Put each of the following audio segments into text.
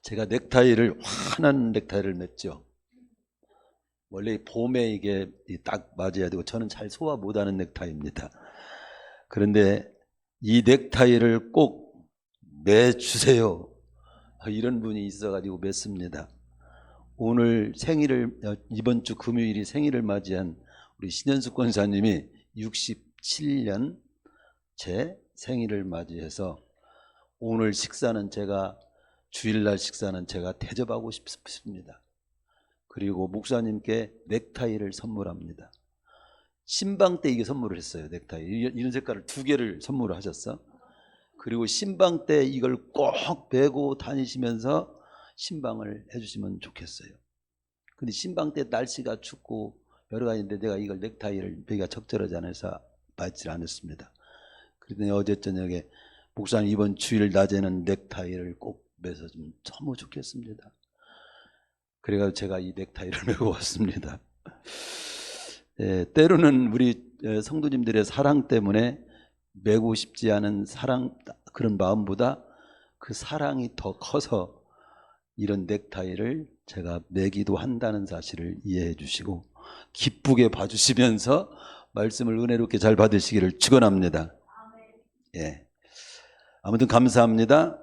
제가 넥타이를 환한 넥타이를 맸죠. 원래 봄에 이게 딱 맞아야 되고 저는 잘 소화 못하는 넥타이입니다. 그런데 이 넥타이를 꼭 매주세요. 이런 분이 있어가지고 맸습니다. 오늘 생일을 이번 주 금요일이 생일을 맞이한 우리 신현숙 권사님이 67년 제 생일을 맞이해서 오늘 식사는 제가 주일날 식사는 제가 대접하고 싶습니다. 그리고 목사님께 넥타이를 선물합니다. 신방 때 이게 선물을 했어요. 넥타이 이런 색깔을 2개를 선물을 하셨어. 그리고 신방 때 이걸 꼭 메고 다니시면서 신방을 해주시면 좋겠어요. 근데 신방 때 날씨가 춥고 여러 가지인데 내가 이걸 넥타이를 매기가 적절하지 않아서 받지 않았습니다. 그랬더니 어제 저녁에 목사님 이번 주일 낮에는 넥타이를 꼭 매서 좀 너무 좋겠습니다. 그래가지고 제가 이 넥타이를 메고 왔습니다. 때로는 우리 성도님들의 사랑 때문에 메고 싶지 않은 사랑 그런 마음보다 그 사랑이 더 커서 이런 넥타이를 제가 매기도 한다는 사실을 이해해 주시고 기쁘게 봐주시면서 말씀을 은혜롭게 잘 받으시기를 축원합니다. 예. 아무튼 감사합니다.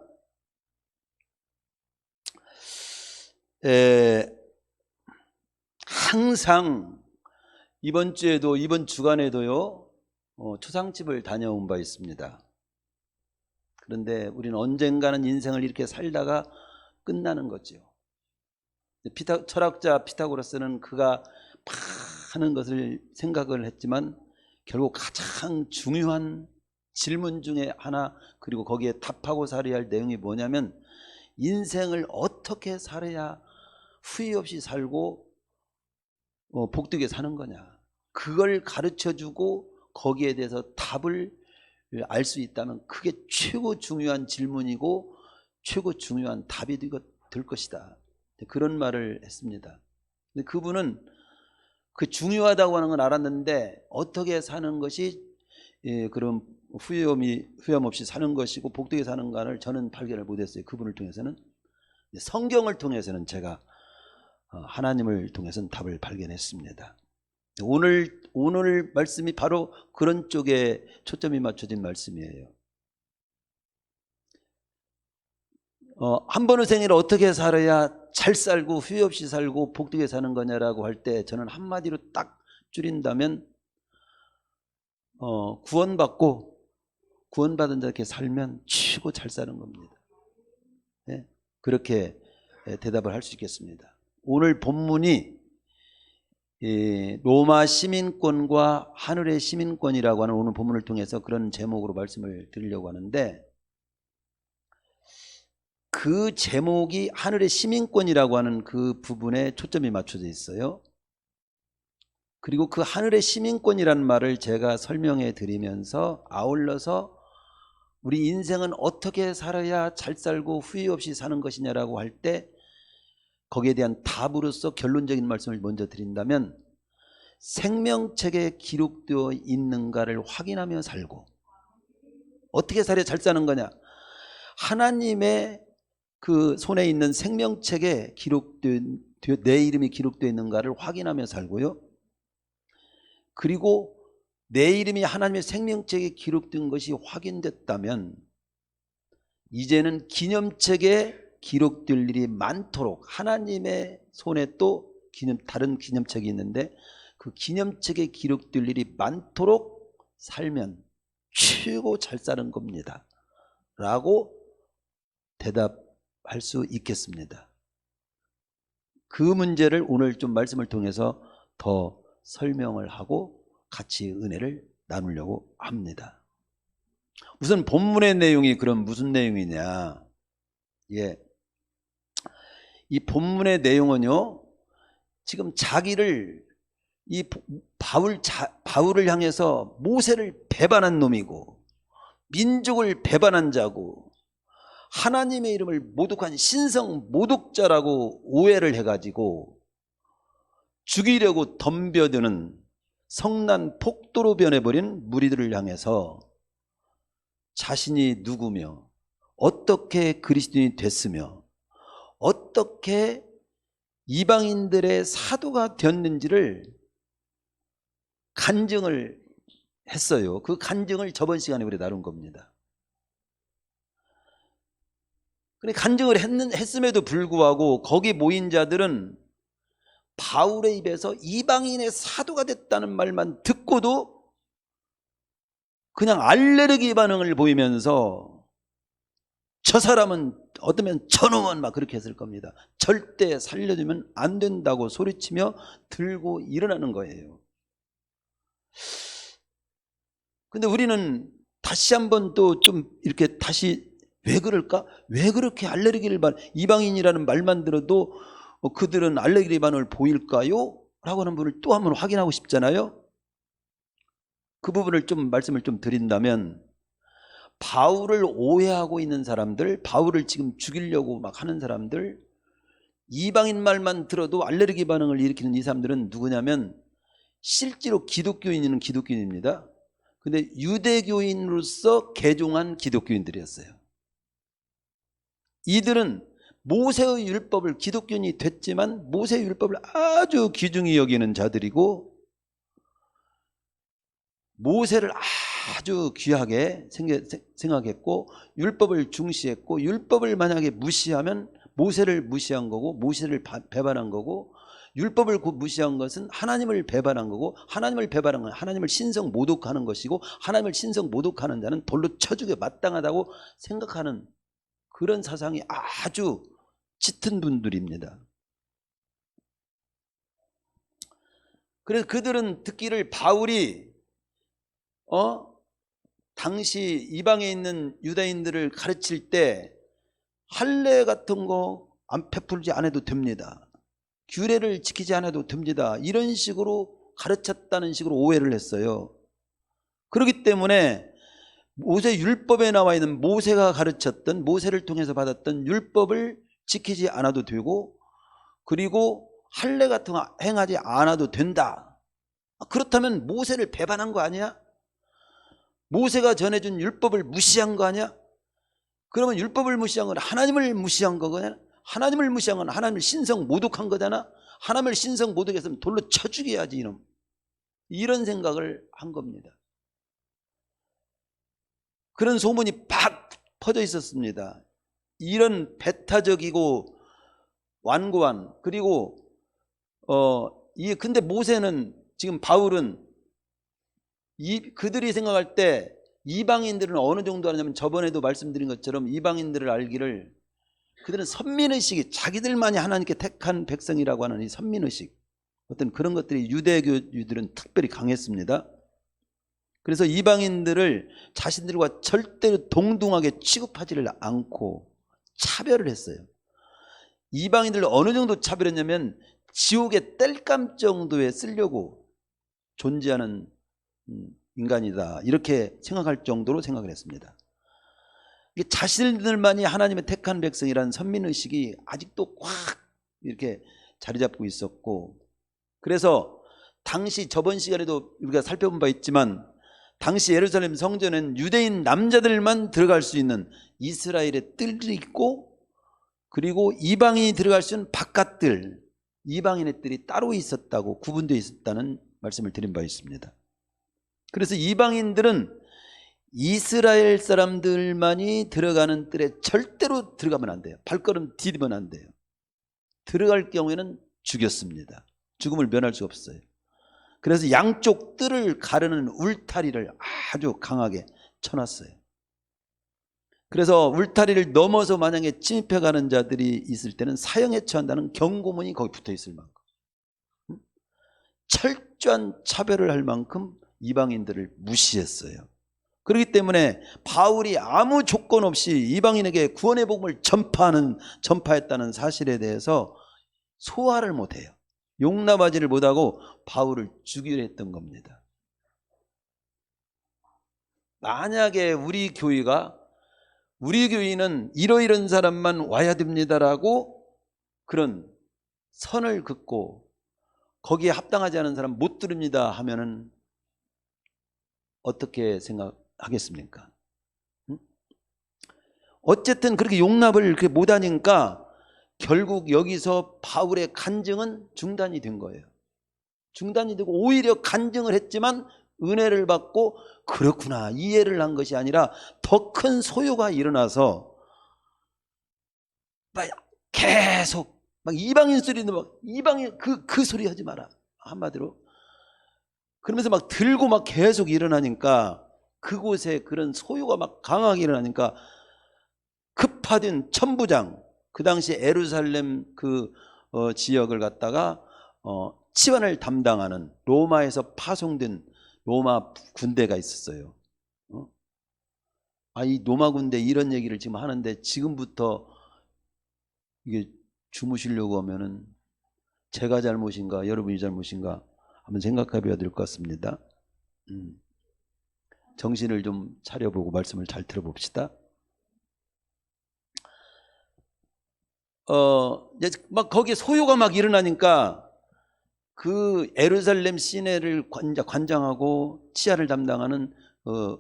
항상 이번 주에도 이번 주간에도요 초상집을 다녀온 바 있습니다. 그런데 우리는 언젠가는 인생을 이렇게 살다가 끝나는 거죠. 철학자 피타고라스는 그가 많은 것을 생각을 했지만 결국 가장 중요한 질문 중에 하나 그리고 거기에 답하고 살아야 할 내용이 뭐냐면 인생을 어떻게 살아야 후회 없이 살고 복되게 사는 거냐, 그걸 가르쳐주고 거기에 대해서 답을 알 수 있다면 그게 최고 중요한 질문이고 최고 중요한 답이 될 것이다, 그런 말을 했습니다. 근데 그분은 그 중요하다고 하는 건 알았는데 어떻게 사는 것이 그런 후회함 없이 사는 것이고 복되게 사는가를 저는 발견을 못했어요. 그분을 통해서는. 성경을 통해서는 제가 하나님을 통해서는 답을 발견했습니다. 오늘 말씀이 바로 그런 쪽에 초점이 맞춰진 말씀이에요. 한 번의 생애를 어떻게 살아야 잘 살고 후회 없이 살고 복되게 사는 거냐라고 할 때 저는 한마디로 딱 줄인다면 구원받은 자께 살면 최고 잘 사는 겁니다. 네? 그렇게 대답을 할 수 있겠습니다. 오늘 본문이 로마 시민권과 하늘의 시민권이라고 하는 오늘 본문을 통해서 그런 제목으로 말씀을 드리려고 하는데, 그 제목이 하늘의 시민권이라고 하는 그 부분에 초점이 맞춰져 있어요. 그리고 그 하늘의 시민권이라는 말을 제가 설명해 드리면서 아울러서 우리 인생은 어떻게 살아야 잘 살고 후회 없이 사는 것이냐라고 할 때 거기에 대한 답으로서 결론적인 말씀을 먼저 드린다면, 생명책에 기록되어 있는가를 확인하며 살고, 어떻게 살아야 잘 사는 거냐, 하나님의 그 손에 있는 생명책에 내 이름이 기록되어 있는가를 확인하며 살고요. 그리고 내 이름이 하나님의 생명책에 기록된 것이 확인됐다면 이제는 기념책에 기록될 일이 많도록, 하나님의 손에 또 다른 기념책이 있는데 그 기념책에 기록될 일이 많도록 살면 최고 잘 사는 겁니다 라고 대답할 수 있겠습니다. 그 문제를 오늘 좀 말씀을 통해서 더 설명을 하고 같이 은혜를 나누려고 합니다. 우선 본문의 내용이 그럼 무슨 내용이냐. 이 본문의 내용은요, 지금 자기를 이 바울을 향해서 모세를 배반한 놈이고 민족을 배반한 자고 하나님의 이름을 모독한 신성 모독자라고 오해를 해가지고 죽이려고 덤벼드는 성난 폭도로 변해버린 무리들을 향해서 자신이 누구며 어떻게 그리스도인이 됐으며 어떻게 이방인들의 사도가 되었는지를 간증을 했어요. 그 간증을 저번 시간에 우리 나눈 겁니다. 간증을 했음에도 불구하고 거기 모인 자들은 바울의 입에서 이방인의 사도가 됐다는 말만 듣고도 그냥 알레르기 반응을 보이면서 저 사람은 어쩌면 저놈은 막 그렇게 했을 겁니다. 절대 살려주면 안 된다고 소리치며 들고 일어나는 거예요. 근데 우리는 다시 한번 또 좀 이렇게 다시 왜 그럴까? 왜 그렇게 알레르기를 이방인이라는 말만 들어도 그들은 알레르기 반응을 보일까요? 라고 하는 부분을 또 한번 확인하고 싶잖아요. 그 부분을 좀 말씀을 좀 드린다면, 바울을 오해하고 있는 사람들, 바울을 지금 죽이려고 막 하는 사람들, 이방인 말만 들어도 알레르기 반응을 일으키는 이 사람들은 누구냐면 실제로 기독교인은 기독교인입니다. 근데 유대교인으로서 개종한 기독교인들이었어요. 이들은 모세의 율법을, 기독교인이 됐지만 모세의 율법을 아주 귀중히 여기는 자들이고 모세를 아주 귀하게 생각했고 율법을 중시했고, 율법을 만약에 무시하면 모세를 무시한 거고 모세를 배반한 거고, 율법을 무시한 것은 하나님을 배반한 거고, 하나님을 배반한 건 하나님을 신성 모독하는 것이고, 하나님을 신성 모독하는 자는 돌로 쳐주게 마땅하다고 생각하는 그런 사상이 아주 짙은 분들입니다. 그래서 그들은 듣기를 바울이 당시 이방에 있는 유다인들을 가르칠 때 할례 같은 거 안 베풀지 않아도 됩니다, 규례를 지키지 않아도 됩니다, 이런 식으로 가르쳤다는 식으로 오해를 했어요. 그렇기 때문에 모세 율법에 나와 있는 모세가 가르쳤던, 모세를 통해서 받았던 율법을 지키지 않아도 되고, 그리고 할례 같은 거 행하지 않아도 된다. 그렇다면 모세를 배반한 거 아니야? 모세가 전해준 율법을 무시한 거 아니야? 그러면 율법을 무시한 건 하나님을 무시한 거거든요. 하나님을 무시한 건 하나님을 신성 모독한 거잖아. 하나님을 신성 모독했으면 돌로 쳐 죽여야지 이놈. 이런 생각을 한 겁니다. 그런 소문이 팍 퍼져 있었습니다. 이런 배타적이고 완고한, 그리고 근데 모세는, 지금 바울은 그들이 생각할 때 이방인들은 어느 정도 하냐면, 저번에도 말씀드린 것처럼 이방인들을 알기를, 그들은 선민의식이, 자기들만이 하나님께 택한 백성이라고 하는 이 선민의식, 어떤 그런 것들이 유대교주들은 특별히 강했습니다. 그래서 이방인들을 자신들과 절대로 동등하게 취급하지를 않고 차별을 했어요. 이방인들을 어느 정도 차별했냐면 지옥의 땔감 정도에 쓰려고 존재하는 인간이다, 이렇게 생각할 정도로 생각을 했습니다. 자신들만이 하나님의 택한 백성이라는 선민의식이 아직도 꽉 이렇게 자리 잡고 있었고, 그래서 당시 저번 시간에도 우리가 살펴본 바 있지만, 당시 예루살렘 성전은 유대인 남자들만 들어갈 수 있는 이스라엘의 뜰이 있고, 그리고 이방인이 들어갈 수 있는 바깥들, 이방인의 뜰이 따로 있었다고, 구분되어 있었다는 말씀을 드린 바 있습니다. 그래서 이방인들은 이스라엘 사람들만이 들어가는 뜰에 절대로 들어가면 안 돼요. 발걸음 디디면 안 돼요. 들어갈 경우에는 죽였습니다. 죽음을 면할 수 없어요. 그래서 양쪽 뜰을 가르는 울타리를 아주 강하게 쳐놨어요. 그래서 울타리를 넘어서 만약에 침입해가는 자들이 있을 때는 사형에 처한다는 경고문이 거기 붙어 있을 만큼, 철저한 차별을 할 만큼 이방인들을 무시했어요. 그렇기 때문에 바울이 아무 조건 없이 이방인에게 구원의 복음을 전파했다는 사실에 대해서 소화를 못해요. 용납하지를 못하고 바울을 죽이려 했던 겁니다. 만약에 우리 교회는 이러이런 사람만 와야 됩니다라고 그런 선을 긋고 거기에 합당하지 않은 사람 못 들읍니다 하면은 어떻게 생각하겠습니까? 어쨌든 그렇게 용납을 그렇게 못하니까 결국 여기서 바울의 간증은 중단이 된 거예요. 중단이 되고 오히려 간증을 했지만 은혜를 받고 그렇구나 이해를 한 것이 아니라 더 큰 소요가 일어나서 막 계속 막 이방인 소리도 막 이방인 그 소리 하지 마라 한마디로 그러면서 막 들고 막 계속 일어나니까 그곳에 그런 소요가 막 강하게 일어나니까 급파된 천부장 그 당시 예루살렘 그 지역을 갖다가 치안을 담당하는 로마에서 파송된 로마 군대가 있었어요. 이 로마 군대 이런 얘기를 지금 하는데 지금부터 이게 주무시려고 하면은 제가 잘못인가 여러분이 잘못인가 한번 생각해 봐야 될 것 같습니다. 정신을 좀 차려보고 말씀을 잘 들어봅시다. 이제 막 거기에 소요가 막 일어나니까 그 예루살렘 시내를 관장하고 치안을 담당하는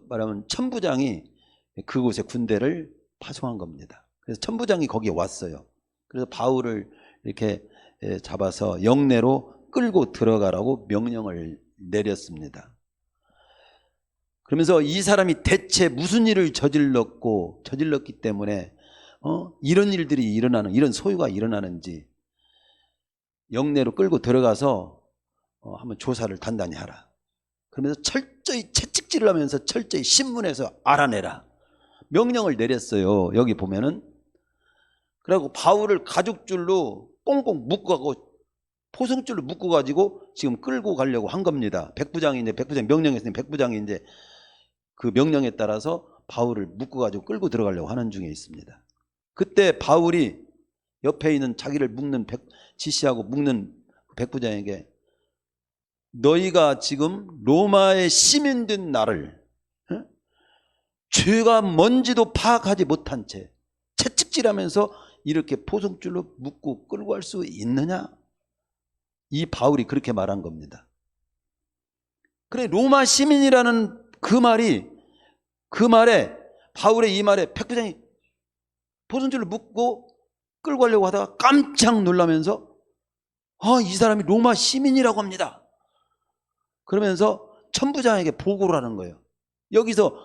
말하면 천부장이 그곳에 군대를 파송한 겁니다. 그래서 천부장이 거기에 왔어요. 그래서 바울을 이렇게 잡아서 영내로 끌고 들어가라고 명령을 내렸습니다. 그러면서 이 사람이 대체 무슨 일을 저질렀기 때문에 이런 일들이 일어나는 이런 소유가 일어나는지 영내로 끌고 들어가서 한번 조사를 단단히 하라. 그러면서 철저히 채찍질을 하면서 철저히 신문에서 알아내라 명령을 내렸어요. 여기 보면은 그리고 바울을 가죽줄로 꽁꽁 묶어가고 포성줄로 묶어가지고 지금 끌고 가려고 한 겁니다. 백부장이 이제 명령했으니 백부장이 이제 그 명령에 따라서 바울을 묶어가지고 끌고 들어가려고 하는 중에 있습니다. 그때 바울이 옆에 있는 자기를 지시하고 묶는 백부장에게 너희가 지금 로마의 시민된 나를 죄가 뭔지도 파악하지 못한 채 채찍질하면서 이렇게 포성줄로 묶고 끌고 갈 수 있느냐? 이 바울이 그렇게 말한 겁니다. 그래 로마 시민이라는 그 말에 바울의 이 말에 백부장이 포성줄로 묶고 끌고 가려고 하다가 깜짝 놀라면서 이 사람이 로마 시민이라고 합니다. 그러면서 천부장에게 보고를 하는 거예요. 여기서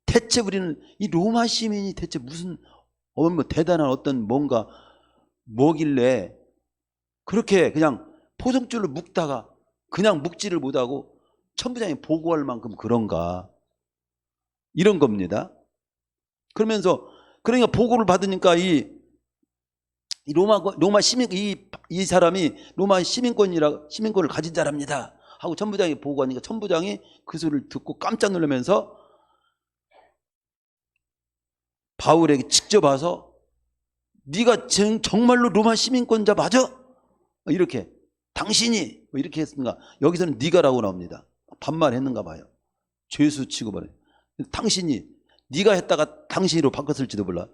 대체 우리는 이 로마 시민이 대체 무슨 대단한 어떤 뭔가 뭐길래 그렇게 그냥 포성줄로 묶다가 그냥 묶지를 못하고 천부장이 보고할 만큼 그런가 이런 겁니다. 그러면서 그러니까 보고를 받으니까 이 로마 시민 이 사람이 로마 시민권을 가진 자랍니다 하고 천부장이 보고하니까 천부장이 그 소리를 듣고 깜짝 놀라면서 바울에게 직접 와서 네가 정말로 로마 시민권자 맞아? 이렇게 당신이 이렇게 했는가? 여기서는 네가라고 나옵니다. 반말했는가 봐요. 죄수 취급을 해요. 당신이 네가 했다가 당신으로 바꿨을지도 몰라.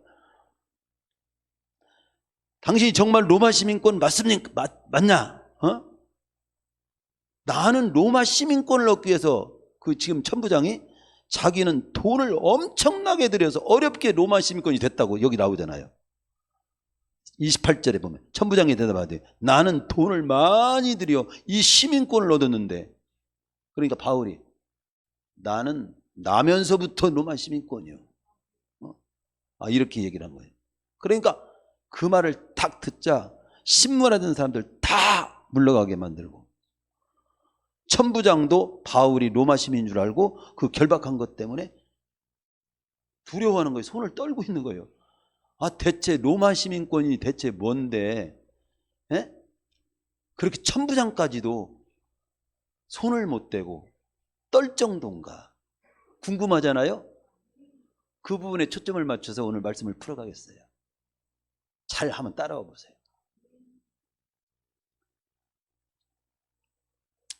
당신이 정말 로마 시민권 맞습니까? 맞냐? 나는 로마 시민권을 얻기 위해서 그 지금 천부장이 자기는 돈을 엄청나게 들여서 어렵게 로마 시민권이 됐다고 여기 나오잖아요. 28절에 보면 천부장이 대답하되 나는 돈을 많이 들여 이 시민권을 얻었는데 그러니까 바울이 나는 나면서부터 로마 시민권이요. 이렇게 얘기를 한 거예요. 그러니까 그 말을 딱 듣자 신문하던 사람들 다 물러가게 만들고 천부장도 바울이 로마 시민인 줄 알고 그 결박한 것 때문에 두려워하는 거예요. 손을 떨고 있는 거예요. 대체 로마 시민권이 대체 뭔데 그렇게 천부장까지도 손을 못 대고 떨 정도인가 궁금하잖아요. 그 부분에 초점을 맞춰서 오늘 말씀을 풀어가겠어요. 잘 한번 따라와 보세요.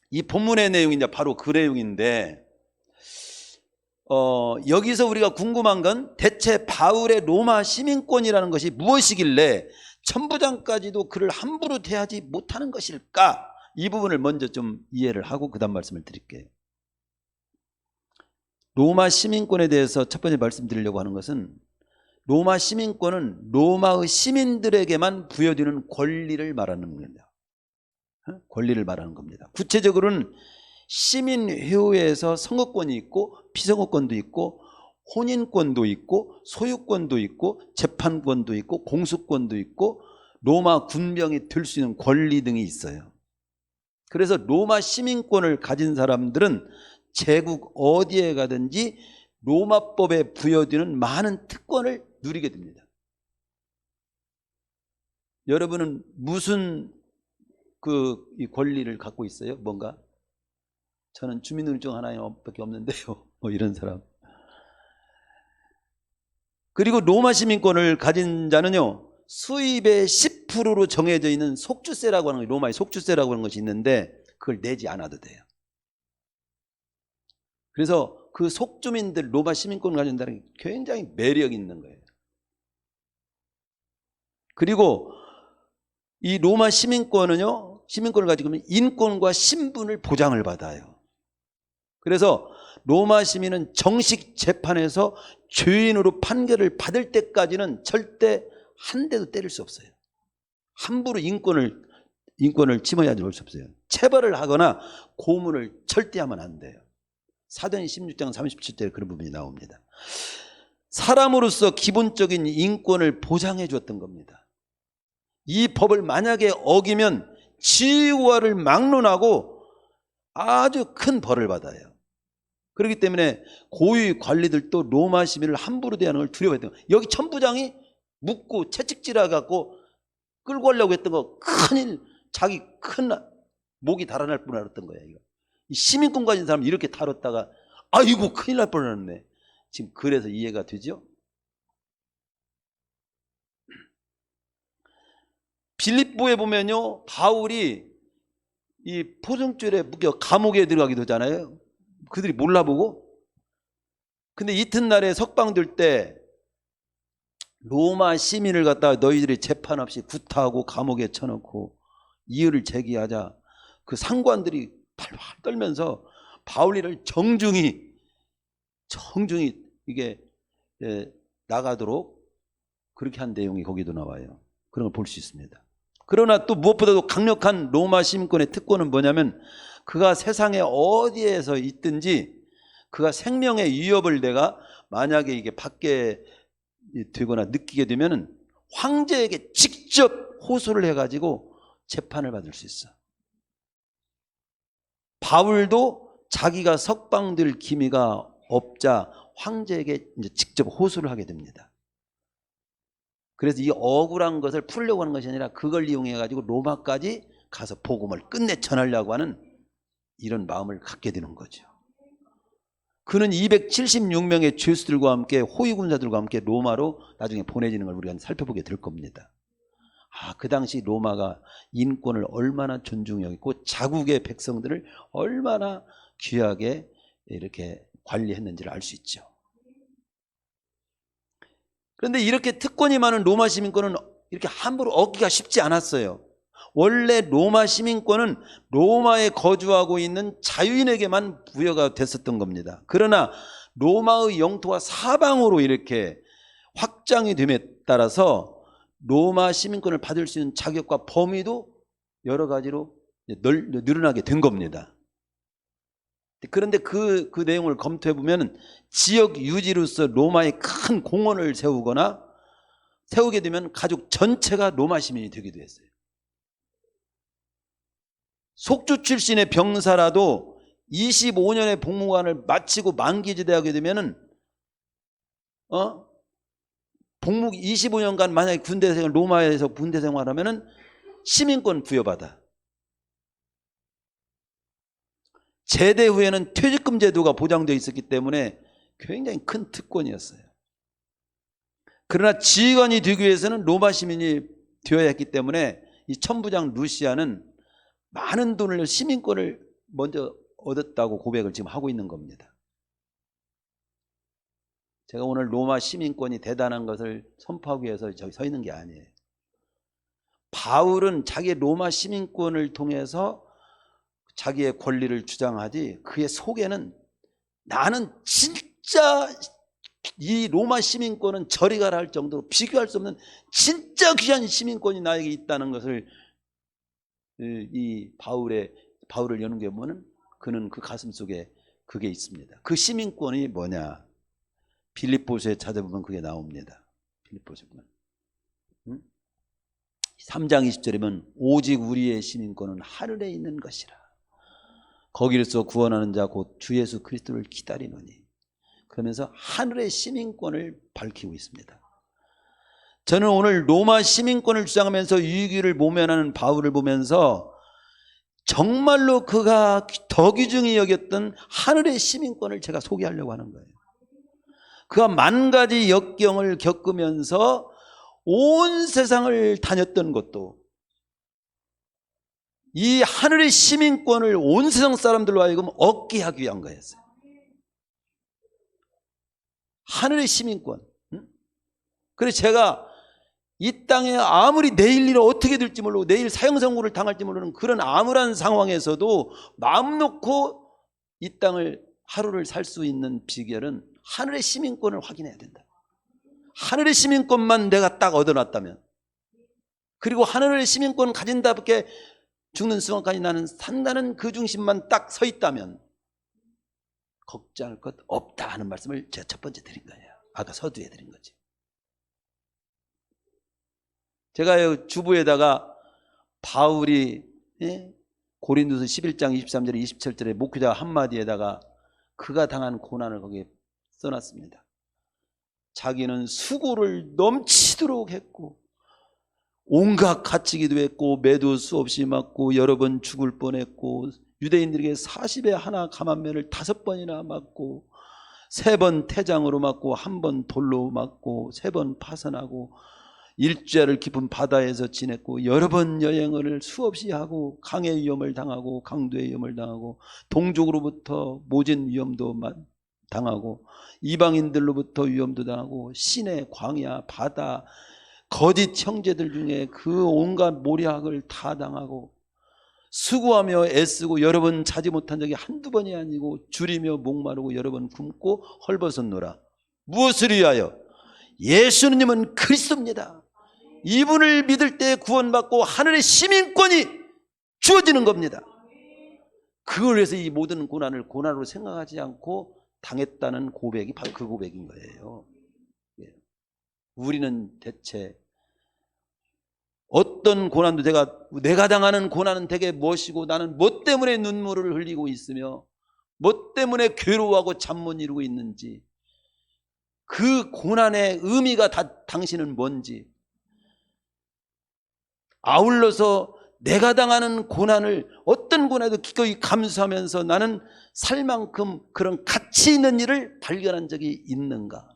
이 본문의 내용이 이제 바로 그 내용인데 여기서 우리가 궁금한 건 대체 바울의 로마 시민권이라는 것이 무엇이길래 천부장까지도 그를 함부로 대하지 못하는 것일까? 이 부분을 먼저 좀 이해를 하고 그 다음 말씀을 드릴게요. 로마 시민권에 대해서 첫 번째 말씀드리려고 하는 것은 로마 시민권은 로마의 시민들에게만 부여되는 권리를 말하는 겁니다. 권리를 말하는 겁니다. 구체적으로는 시민회의에서 선거권이 있고 피선거권도 있고 혼인권도 있고 소유권도 있고 재판권도 있고 공수권도 있고 로마 군병이 될 수 있는 권리 등이 있어요. 그래서 로마 시민권을 가진 사람들은 제국 어디에 가든지 로마법에 부여되는 많은 특권을 누리게 됩니다. 여러분은 무슨 이 권리를 갖고 있어요? 뭔가? 저는 주민등록증 하나밖에 없는데요. 뭐 이런 사람. 그리고 로마 시민권을 가진 자는요, 수입의 10%로 정해져 있는 속주세라고 하는 거, 로마의 속주세라고 하는 것이 있는데 그걸 내지 않아도 돼요. 그래서 그 속주민들, 로마 시민권을 가진다는 게 굉장히 매력 있는 거예요. 그리고 이 로마 시민권은요, 시민권을 가지고 있으면 인권과 신분을 보장을 받아요. 그래서 로마 시민은 정식 재판에서 죄인으로 판결을 받을 때까지는 절대 한 대도 때릴 수 없어요. 함부로 인권을 침해하지 올 수 없어요. 체벌을 하거나 고문을 절대 하면 안 돼요. 사도행 16장 37절에 그런 부분이 나옵니다. 사람으로서 기본적인 인권을 보장해 주었던 겁니다. 이 법을 만약에 어기면 지구화를 막론하고 아주 큰 벌을 받아요. 그렇기 때문에 고위 관리들도 로마 시민을 함부로 대하는 걸 두려워했던 거예요. 여기 천부장이 묻고 채찍질해 갖고 끌고 가려고 했던 거 큰일, 자기 큰 목이 달아날 뻔 알았던 거야. 이거. 이 시민권 가진 사람이 이렇게 다뤘다가 아이고 큰일 날 뻔했네. 지금 그래서 이해가 되죠? 빌립보에 보면요, 바울이 이 포승줄에 묶여 감옥에 들어가기도 하잖아요. 그들이 몰라보고. 근데 이튿날에 석방될 때 로마 시민을 갖다가 너희들이 재판 없이 구타하고 감옥에 쳐넣고 이유를 제기하자 그 상관들이 팔팔 떨면서 바울이를 정중히 이게 나가도록 그렇게 한 내용이 거기도 나와요. 그런 걸 볼 수 있습니다. 그러나 또 무엇보다도 강력한 로마 시민권의 특권은 뭐냐면 그가 세상에 어디에서 있든지 그가 생명의 위협을 내가 만약에 이게 받게 되거나 느끼게 되면 황제에게 직접 호소를 해가지고 재판을 받을 수 있어. 바울도 자기가 석방될 기미가 없자 황제에게 이제 직접 호소를 하게 됩니다. 그래서 이 억울한 것을 풀려고 하는 것이 아니라 그걸 이용해 가지고 로마까지 가서 복음을 끝내 전하려고 하는 이런 마음을 갖게 되는 거죠. 그는 276명의 죄수들과 함께 호위군사들과 함께 로마로 나중에 보내지는 걸 우리가 살펴보게 될 겁니다. 그 당시 로마가 인권을 얼마나 존중히 여기고 자국의 백성들을 얼마나 귀하게 이렇게 관리했는지를 알 수 있죠. 그런데 이렇게 특권이 많은 로마 시민권은 이렇게 함부로 얻기가 쉽지 않았어요. 원래 로마 시민권은 로마에 거주하고 있는 자유인에게만 부여가 됐었던 겁니다. 그러나 로마의 영토가 사방으로 이렇게 확장이 됨에 따라서 로마 시민권을 받을 수 있는 자격과 범위도 여러 가지로 늘어나게 된 겁니다. 그런데 그 내용을 검토해 보면 지역 유지로서 로마에 큰 공원을 세우게 되면 가족 전체가 로마 시민이 되기도 했어요. 속주 출신의 병사라도 25년의 복무관을 마치고 만기지대하게 되면은 복무 25년간 만약에 로마에서 군대 생활하면은 시민권 부여받아. 제대 후에는 퇴직금 제도가 보장되어 있었기 때문에 굉장히 큰 특권이었어요. 그러나 지휘관이 되기 위해서는 로마 시민이 되어야 했기 때문에 이 천부장 루시아는 많은 돈을 시민권을 먼저 얻었다고 고백을 지금 하고 있는 겁니다. 제가 오늘 로마 시민권이 대단한 것을 선포하기 위해서 저기 서 있는 게 아니에요. 바울은 자기의 로마 시민권을 통해서 자기의 권리를 주장하지 그의 속에는 나는 진짜 이 로마 시민권은 저리 가라 할 정도로 비교할 수 없는 진짜 귀한 시민권이 나에게 있다는 것을 이 바울을 연구해 보면 그는 그 가슴 속에 그게 있습니다. 그 시민권이 뭐냐? 빌립보서에 찾아보면 그게 나옵니다. 빌립보서 보면 3장 20절이면 오직 우리의 시민권은 하늘에 있는 것이라. 거기로서 구원하는 자 곧 주 예수 그리스도를 기다리노니. 그러면서 하늘의 시민권을 밝히고 있습니다. 저는 오늘 로마 시민권을 주장하면서 유익을 모면하는 바울을 보면서 정말로 그가 더 귀중히 여겼던 하늘의 시민권을 제가 소개하려고 하는 거예요. 그가 만 가지 역경을 겪으면서 온 세상을 다녔던 것도 이 하늘의 시민권을 온 세상 사람들로 하여금 얻게 하기 위한 거였어요. 하늘의 시민권. 그래서 제가 이 땅에 아무리 내일 일이 어떻게 될지 모르고 내일 사형선고를 당할지 모르는 그런 암울한 상황에서도 마음 놓고 이 땅을 하루를 살 수 있는 비결은 하늘의 시민권을 확인해야 된다. 하늘의 시민권만 내가 딱 얻어놨다면, 그리고 하늘의 시민권 가진다밖에 죽는 순간까지 나는 산다는 그 중심만 딱 서 있다면 걱정할 것 없다 하는 말씀을 제가 첫 번째 드린 거예요. 아까 서두에 드린 거지. 제가 주부에다가 바울이 고린도서 11장 23절에 27절에 목회자 한마디에다가 그가 당한 고난을 거기에 써놨습니다. 자기는 수고를 넘치도록 했고 온갖 갇히기도 했고 매도 수없이 맞고 여러 번 죽을 뻔했고 유대인들에게 40에 하나 감한면을 5번이나 맞고 3번 태장으로 맞고 1번 돌로 맞고 3번 파선하고 일주일을 깊은 바다에서 지냈고 여러 번 여행을 수없이 하고 강의 위험을 당하고 강도의 위험을 당하고 동족으로부터 모진 위험도 당하고 이방인들로부터 위험도 당하고 시내 광야 바다 거짓 형제들 중에 그 온갖 모략을 다 당하고 수고하며 애쓰고 여러 번 자지 못한 적이 한두 번이 아니고 줄이며 목마르고 여러 번 굶고 헐벗었노라. 무엇을 위하여? 예수님은 그리스도입니다. 이분을 믿을 때 구원받고 하늘의 시민권이 주어지는 겁니다. 그걸 위해서 이 모든 고난을 고난으로 생각하지 않고 당했다는 고백이 바로 그 고백인 거예요. 우리는 대체 어떤 고난도 내가 당하는 고난은 대개 무엇이고 나는 뭐 때문에 눈물을 흘리고 있으며 뭐 때문에 괴로워하고 잠 못 이루고 있는지, 그 고난의 의미가 당신은 뭔지, 아울러서 내가 당하는 고난을 어떤 고난에도 기꺼이 감수하면서 나는 살 만큼 그런 가치 있는 일을 발견한 적이 있는가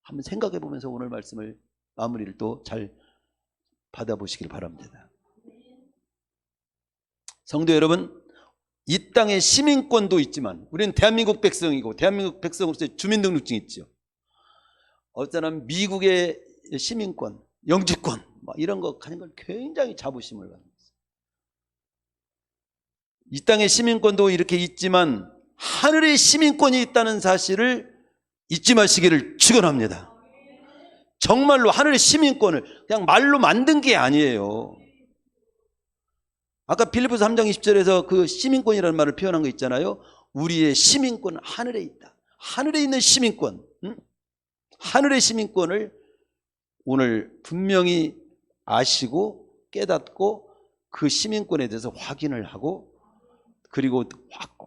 한번 생각해 보면서 오늘 말씀을 마무리를 또 잘 받아보시길 바랍니다. 성도 여러분, 이 땅에 시민권도 있지만 우리는 대한민국 백성이고 대한민국 백성으로서의 주민등록증이 있죠. 어떤 사람은 미국의 시민권, 영주권 이런 거 가진 걸 굉장히 자부심을 가지고 있어요. 이 땅의 시민권도 이렇게 있지만 하늘의 시민권이 있다는 사실을 잊지 마시기를 축원합니다. 정말로 하늘의 시민권을 그냥 말로 만든 게 아니에요. 아까 빌립보서 3장 20절에서 그 시민권이라는 말을 표현한 거 있잖아요. 우리의 시민권은 하늘에 있다. 하늘에 있는 시민권, 하늘의 시민권을 오늘 분명히 아시고 깨닫고 그 시민권에 대해서 확인을 하고 그리고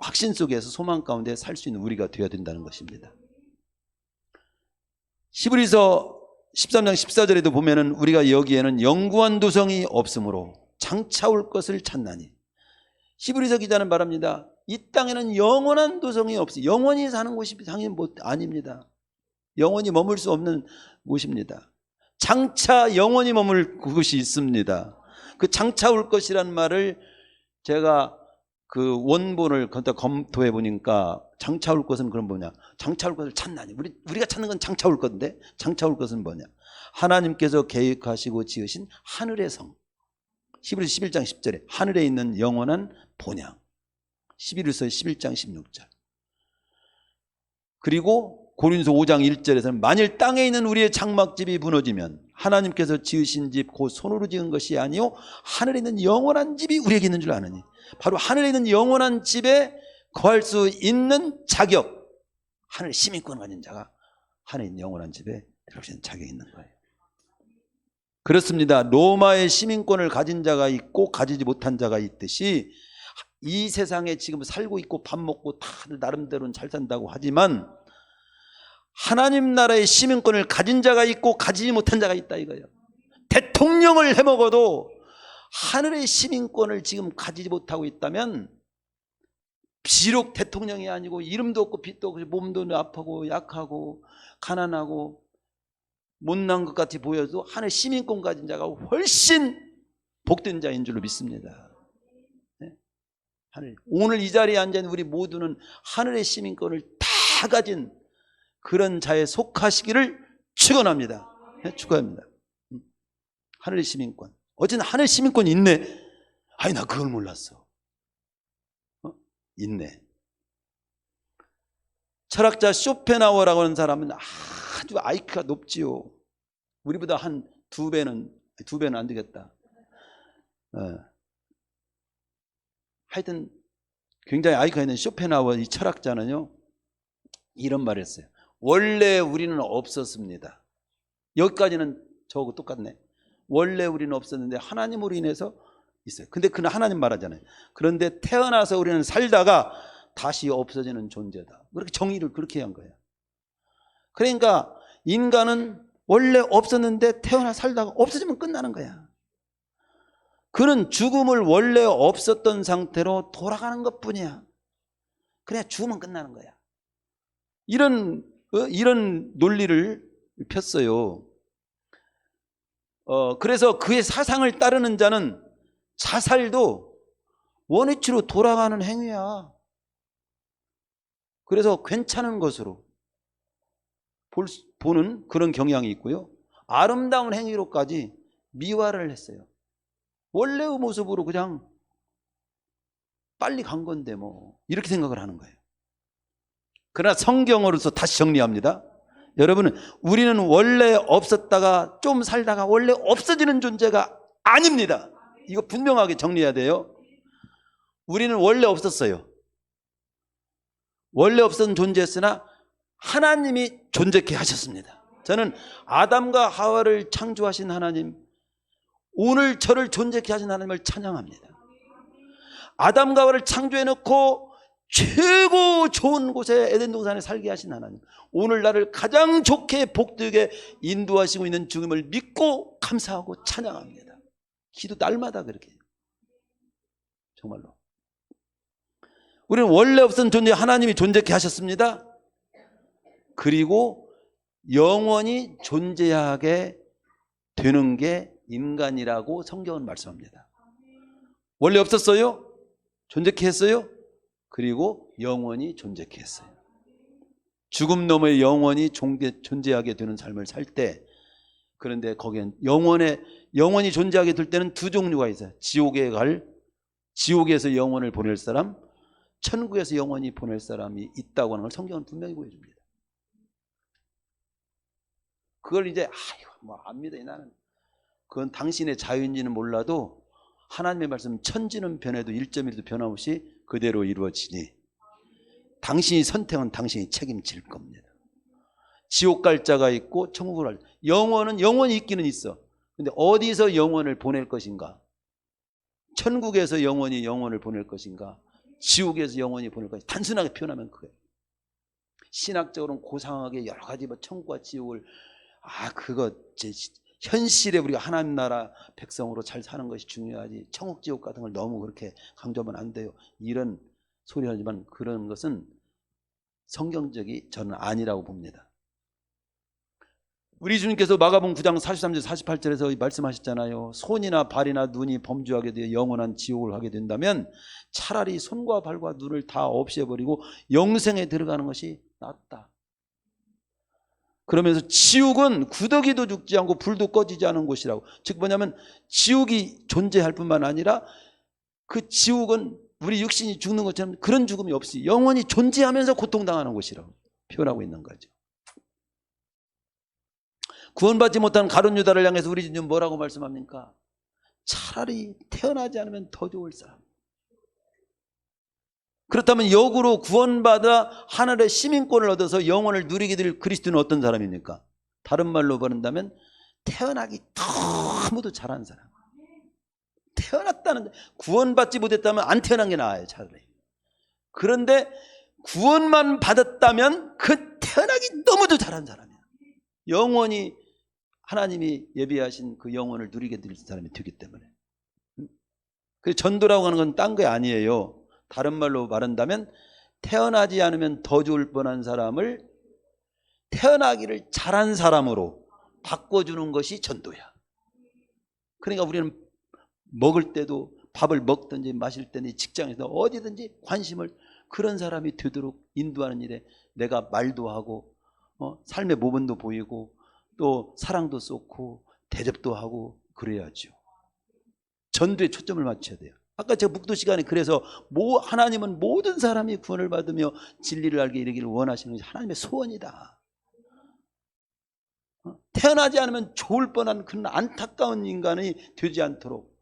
확신 속에서 소망 가운데 살 수 있는 우리가 되어야 된다는 것입니다. 히브리서 13장 14절에도 보면은 우리가 여기에는 영구한 도성이 없으므로 장차 올 것을 찾나니. 히브리서 기자는 말합니다. 이 땅에는 영원한 도성이 없어요. 영원히 사는 곳이 당연히 아닙니다. 영원히 머물 수 없는 곳입니다. 장차 영원히 머물 곳이 있습니다. 그 장차 올 것이라는 말을 제가 그 원본을 검토해 보니까 장차 올 것은 그럼 뭐냐? 장차 올 것을 찾나니. 우리가 찾는 건 장차 올 건데 장차 올 것은 뭐냐? 하나님께서 계획하시고 지으신 하늘의 성. 히브리서 11장 10절에 하늘에 있는 영원한 본향. 11서 11장 16절. 그리고 고린도서 5장 1절에서는 만일 땅에 있는 우리의 장막집이 무너지면 하나님께서 지으신 집 곧 손으로 지은 것이 아니요 하늘에 있는 영원한 집이 우리에게 있는 줄 아느니, 바로 하늘에 있는 영원한 집에 거할 수 있는 자격, 하늘의 시민권을 가진 자가 하늘에 있는 영원한 집에 들어갈 수 있는 자격이 있는 거예요. 그렇습니다. 로마의 시민권을 가진 자가 있고 가지지 못한 자가 있듯이 이 세상에 지금 살고 있고 밥 먹고 다들 나름대로는 잘 산다고 하지만 하나님 나라의 시민권을 가진 자가 있고 가지지 못한 자가 있다 이거예요. 대통령을 해먹어도 하늘의 시민권을 지금 가지지 못하고 있다면 비록 대통령이 아니고 이름도 없고 빚도 없고 몸도 아프고 약하고 가난하고 못난 것 같이 보여도 하늘 시민권 가진 자가 훨씬 복된 자인 줄로 믿습니다. 네? 하늘. 오늘 이 자리에 앉아있는 우리 모두는 하늘의 시민권을 다 가진 그런 자에 속하시기를 축원합니다. 네? 축원합니다. 하늘의 시민권. 어쨌든 하늘 시민권이 있네. 아니 나 그걸 몰랐어. 있네. 철학자 쇼펜하우어라고 하는 사람은 아주 IQ가 높지요. 우리보다 한 두 배는 안 되겠다. 하여튼 굉장히 IQ가 있는 쇼펜하우어 이 철학자는요 이런 말을 했어요. 원래 우리는 없었습니다. 여기까지는 저하고 똑같네. 원래 우리는 없었는데 하나님으로 인해서 있어요. 근데 그는 하나님 말하잖아요. 그런데 태어나서 우리는 살다가 다시 없어지는 존재다. 그렇게 정의를 그렇게 한 거예요. 그러니까 인간은 원래 없었는데 태어나 살다가 없어지면 끝나는 거야. 그는 죽음을 원래 없었던 상태로 돌아가는 것뿐이야. 그래야 죽으면 끝나는 거야. 이런 논리를 폈어요. 그래서 그의 사상을 따르는 자는 자살도 원위치로 돌아가는 행위야. 그래서 괜찮은 것으로 보는 그런 경향이 있고요. 아름다운 행위로까지 미화를 했어요. 원래의 모습으로 그냥 빨리 간 건데 뭐 이렇게 생각을 하는 거예요. 그러나 성경으로서 다시 정리합니다. 여러분은 우리는 원래 없었다가 좀 살다가 원래 없어지는 존재가 아닙니다. 이거 분명하게 정리해야 돼요. 우리는 원래 없었어요. 원래 없었던 존재였으나 하나님이 존재케 하셨습니다. 저는 아담과 하와를 창조하신 하나님, 오늘 저를 존재케 하신 하나님을 찬양합니다. 아담과 하와를 창조해놓고 최고 좋은 곳에 에덴 동산에 살게 하신 하나님, 오늘 나를 가장 좋게 복되게 인도하시고 있는 주님을 믿고 감사하고 찬양합니다. 기도 날마다 그렇게 해요. 정말로 우리는 원래 없었던 존재 하나님이 존재케 하셨습니다. 그리고 영원히 존재하게 되는 게 인간이라고 성경은 말씀합니다. 원래 없었어요? 존재케 했어요? 그리고 영원히 존재케 했어요. 죽음 너머에 영원히 존재하게 되는 삶을 살 때, 그런데 거기엔 영원히 존재하게 될 때는 두 종류가 있어요. 지옥에서 영혼을 보낼 사람, 천국에서 영원히 보낼 사람이 있다고 하는 걸 성경은 분명히 보여줍니다. 그걸 이제 안 믿어 나는. 그건 당신의 자유인지는 몰라도 하나님의 말씀 천지는 변해도 1.1도 변함없이 그대로 이루어지니 당신이 선택은 당신이 책임질 겁니다. 지옥 갈 자가 있고 천국을 갈 자. 영혼은 영원히 있기는 있어. 근데 어디서 영혼을 보낼 것인가? 천국에서 영혼을 보낼 것인가? 지옥에서 영혼이 보낼 것인가? 단순하게 표현하면 그거예요. 신학적으로는 고상하게 여러 가지 천국과 지옥을 그거 현실에 우리가 하나님 나라 백성으로 잘 사는 것이 중요하지 천국 지옥 같은 걸 너무 그렇게 강조하면 안 돼요. 이런 소리 하지만 그런 것은 성경적이 저는 아니라고 봅니다. 우리 주님께서 마가복음 9장 43절 48절에서 말씀하셨잖아요. 손이나 발이나 눈이 범죄하게 되어 영원한 지옥을 하게 된다면 차라리 손과 발과 눈을 다 없애버리고 영생에 들어가는 것이 낫다. 그러면서 지옥은 구더기도 죽지 않고 불도 꺼지지 않은 곳이라고. 즉 뭐냐면 지옥이 존재할 뿐만 아니라 그 지옥은 우리 육신이 죽는 것처럼 그런 죽음이 없이 영원히 존재하면서 고통당하는 곳이라고 표현하고 있는 거죠. 구원받지 못한 가룟 유다를 향해서 우리 주님 뭐라고 말씀합니까? 차라리 태어나지 않으면 더 좋을 사람. 그렇다면 역으로 구원받아 하늘의 시민권을 얻어서 영원을 누리게 될 그리스도는 어떤 사람입니까? 다른 말로 말한다면 태어나기 너무도 잘한 사람. 태어났다는, 구원받지 못했다면 안 태어난 게 나아요, 차라리. 그런데 구원만 받았다면 그 태어나기 너무도 잘한 사람이야. 영원히 하나님이 예비하신 그 영혼을 누리게 될 사람이 되기 때문에. 그 전도라고 하는 건 딴 게 아니에요. 다른 말로 말한다면 태어나지 않으면 더 좋을 뻔한 사람을 태어나기를 잘한 사람으로 바꿔주는 것이 전도야. 그러니까 우리는 먹을 때도 밥을 먹든지 마실 때든지 직장에서 어디든지 관심을 그런 사람이 되도록 인도하는 일에 내가 말도 하고 삶의 모범도 보이고 또 사랑도 쏟고 대접도 하고 그래야죠. 전도에 초점을 맞춰야 돼요. 아까 제가 묵도 시간에 그래서 하나님은 모든 사람이 구원을 받으며 진리를 알게 이르기를 원하시는 것이 하나님의 소원이다. 태어나지 않으면 좋을 뻔한 그런 안타까운 인간이 되지 않도록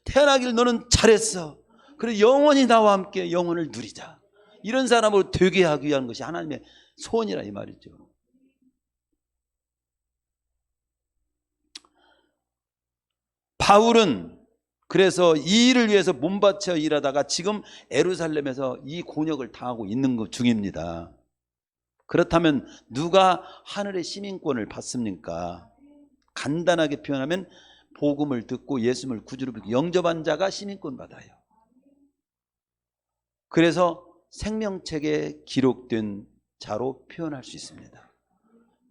태어나길 너는 잘했어. 그래 영원히 나와 함께 영원을 누리자. 이런 사람으로 되게 하기 위한 것이 하나님의 소원이라 이 말이죠. 바울은 그래서 이 일을 위해서 몸바쳐 일하다가 지금 예루살렘에서 이 곤욕을 당하고 있는 것 중입니다. 그렇다면 누가 하늘의 시민권을 받습니까? 간단하게 표현하면 복음을 듣고 예수님을 구주로 영접한 자가 시민권 받아요. 그래서 생명책에 기록된 자로 표현할 수 있습니다.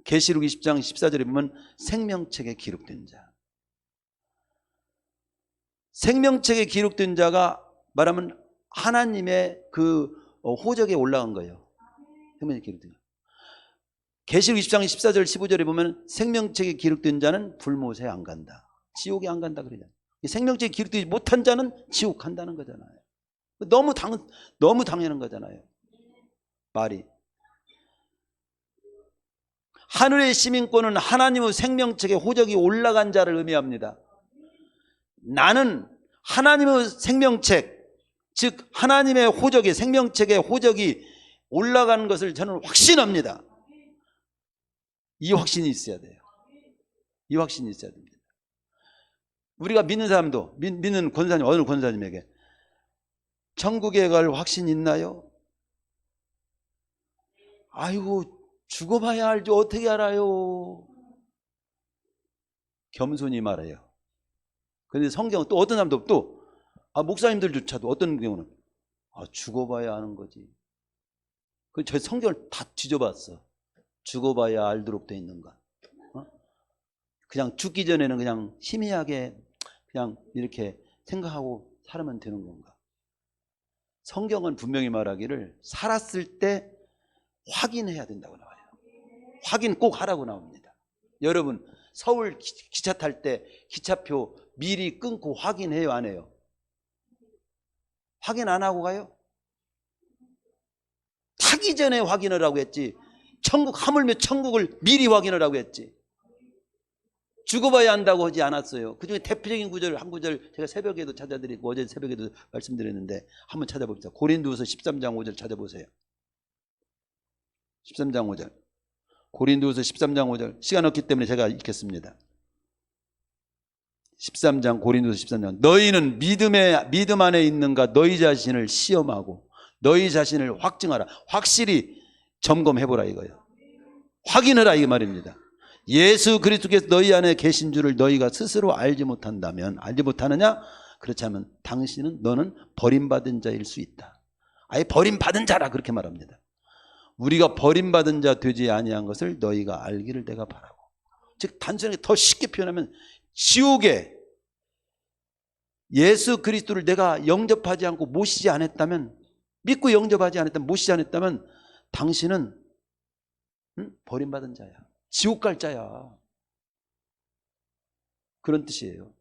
계시록 20장 14절에 보면 생명책에 기록된 자. 생명책에 기록된 자가 말하면 하나님의 그 호적에 올라간 거예요. 생명책에 기록된 자. 계시록 20장 14절 15절에 보면 생명책에 기록된 자는 불못에 안 간다. 지옥에 안 간다 그러잖아요. 생명책에 기록되지 못한 자는 지옥 간다는 거잖아요. 너무 당연한 거잖아요. 말이. 하늘의 시민권은 하나님의 생명책에 호적이 올라간 자를 의미합니다. 나는 하나님의 생명책, 즉 하나님의 호적에 생명책에 호적이 올라간 것을 저는 확신합니다. 이 확신이 있어야 돼요. 이 확신이 있어야 됩니다. 우리가 믿는 사람도 믿는 권사님, 어느 권사님에게 천국에 갈 확신 있나요? 아이고 죽어봐야 알죠. 어떻게 알아요? 겸손히 말해요. 그런데 성경은 또 어떤 사람도 또 목사님들조차도 어떤 경우는 죽어봐야 아는 거지. 저 성경을 다 뒤져봤어. 죽어봐야 알도록 돼 있는가? 그냥 죽기 전에는 그냥 희미하게 그냥 이렇게 생각하고 살면 되는 건가? 성경은 분명히 말하기를 살았을 때 확인해야 된다고 나와요. 확인 꼭 하라고 나옵니다. 여러분 서울 기차 탈 때 기차표 미리 끊고 확인해요, 안 해요? 확인 안 하고 가요? 타기 전에 확인을 하고 했지. 하물며 천국을 미리 확인을 하고 했지. 죽어봐야 한다고 하지 않았어요. 그중에 대표적인 구절 한 구절 제가 새벽에도 찾아드리고 어제 새벽에도 말씀드렸는데 한번 찾아봅시다. 고린도후서 13장 5절 찾아보세요. 13장 5절. 고린도후서 13장 5절. 시간 없기 때문에 제가 읽겠습니다. 13장 고린도후서 13장. 너희는 믿음 안에 있는가 너희 자신을 시험하고 너희 자신을 확증하라. 확실히 점검해보라 이거예요. 확인하라 이 말입니다. 예수 그리스도께서 너희 안에 계신 줄을 너희가 스스로 알지 못한다면, 알지 못하느냐? 그렇지 않으면 너는 버림받은 자일 수 있다. 아예 버림받은 자라 그렇게 말합니다. 우리가 버림받은 자 되지 아니한 것을 너희가 알기를 내가 바라고. 즉 단순하게 더 쉽게 표현하면 지옥에 예수 그리스도를 내가 영접하지 않고 모시지 않았다면, 믿고 영접하지 않았다면, 모시지 않았다면 당신은 버림받은 자야. 지옥 갈 자야. 그런 뜻이에요.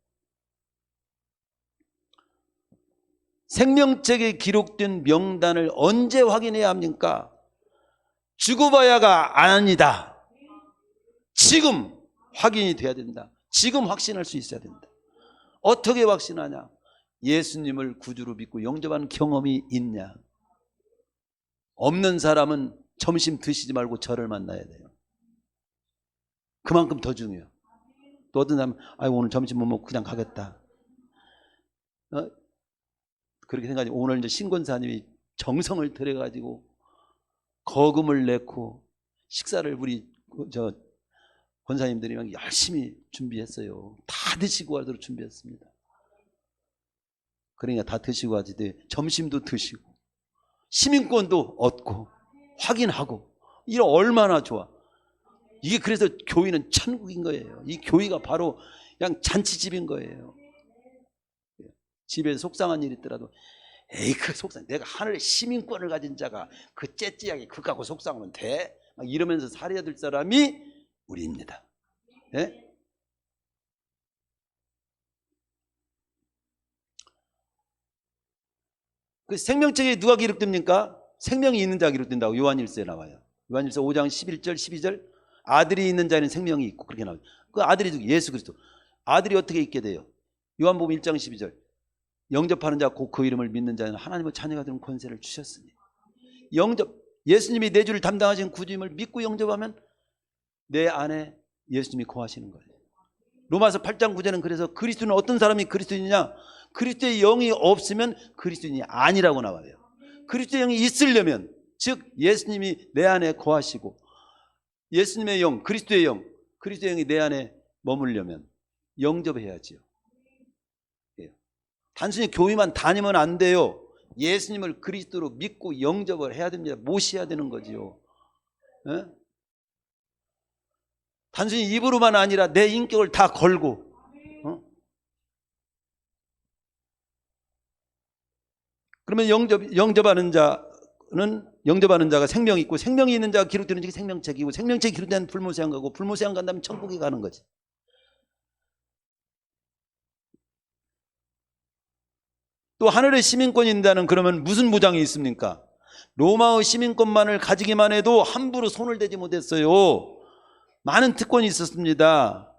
생명책에 기록된 명단을 언제 확인해야 합니까? 죽어봐야가 아니다. 지금 확인이 돼야 된다. 지금 확신할 수 있어야 된다. 어떻게 확신하냐? 예수님을 구주로 믿고 영접하는 경험이 있냐? 없는 사람은 점심 드시지 말고 저를 만나야 돼요. 그만큼 더 중요해요. 또 어떤 사람은 오늘 점심 못 먹고 그냥 가겠다. 그렇게 생각하지. 오늘 이제 신권사님이 정성을 들여가지고 거금을 내고 식사를 우리 권사님들이 열심히 준비했어요. 다 드시고 가도록 준비했습니다. 그러니까 다 드시고 가지. 점심도 드시고 시민권도 얻고 확인하고 이런 얼마나 좋아. 이게 그래서 교회는 천국인 거예요. 이 교회가 바로 그냥 잔치집인 거예요. 집에 속상한 일이 있더라도 에이 그 속상 내가 하늘의 시민권을 가진 자가 그 째찌하게 그거하고 속상하면 돼? 막 이러면서 살아야 될 사람이 우리입니다. 네? 그 생명책에 누가 기록됩니까? 생명이 있는 자가 기록된다고 요한일서에 나와요. 요한일서 5장 11절 12절 아들이 있는 자에는 생명이 있고 그렇게 나와요. 그 아들이 예수 그리스도. 아들이 어떻게 있게 돼요? 요한복음 1장 12절 영접하는 자 곧 그 이름을 믿는 자는 하나님의 자녀가 되는 권세를 주셨으니 영접 예수님이 내 주를 담당하신 구주임을 믿고 영접하면 내 안에 예수님이 거하시는 거예요. 로마서 8장 9절은 그래서 그리스도는 어떤 사람이 그리스도인이냐? 그리스도의 영이 없으면 그리스도인이 아니라고 나와요. 그리스도의 영이 있으려면 즉 예수님이 내 안에 거하시고 예수님의 영, 그리스도의 영이 내 안에 머물려면 영접해야지요. 단순히 교회만 다니면 안 돼요. 예수님을 그리스도로 믿고 영접을 해야 됩니다. 모셔야 되는 거지요. 에? 단순히 입으로만 아니라 내 인격을 다 걸고 그러면 영접하는 자가 생명이 있고 생명이 있는 자가 기록되는 게 생명책이고 생명책이 기록된 불모세한 거고 불모세한 간다면 천국에 가는 거지. 또 하늘의 시민권이 있다는 그러면 무슨 보장이 있습니까? 로마의 시민권만을 가지기만 해도 함부로 손을 대지 못했어요. 많은 특권이 있었습니다.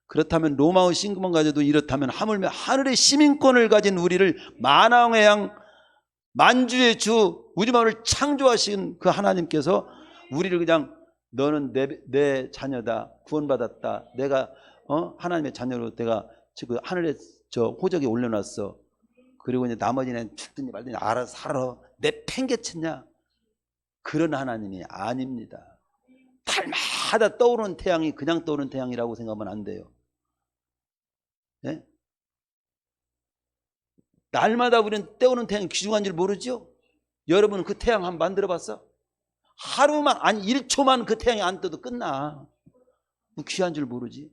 그렇다면 로마의 시민권 가져도 이렇다면 하물며 하늘의 시민권을 가진 우리를 만왕의 양 만주의 주 우리 마음을 창조하신 그 하나님께서 우리를 그냥 너는 내 자녀다 구원받았다 내가 하나님의 자녀로 내가 지금 하늘의 호적에 올려놨어. 그리고 이제 나머지는 죽든지 말든지 알아서 살아. 내 팽개쳤냐? 그런 하나님이 아닙니다. 달마다 떠오르는 태양이 그냥 떠오르는 태양이라고 생각하면 안 돼요. 네? 날마다 우리는 떠오르는 태양이 귀중한 줄 모르죠? 여러분은 그 태양 한번 만들어 봤어? 하루만 아니 1초만 그 태양이 안 떠도 끝나. 귀한 줄 모르지.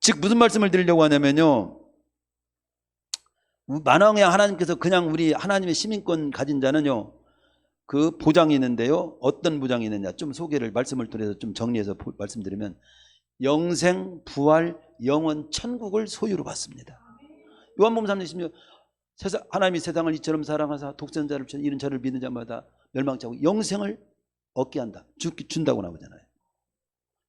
즉 무슨 말씀을 드리려고 하냐면요, 만왕의 하나님께서 그냥 우리 하나님의 시민권 가진 자는요 그 보장이 있는데요. 어떤 보장이 있느냐 좀 소개를 말씀을 통해서 좀 정리해서 말씀드리면 영생, 부활, 영원, 천국을 소유로 받습니다. 요한복음 3장 16절 하나님이 세상을 이처럼 사랑하사 독생자를 주신 이런 저를 믿는 자마다 멸망치 않고 영생을 얻게 한다. 준다고 나오잖아요.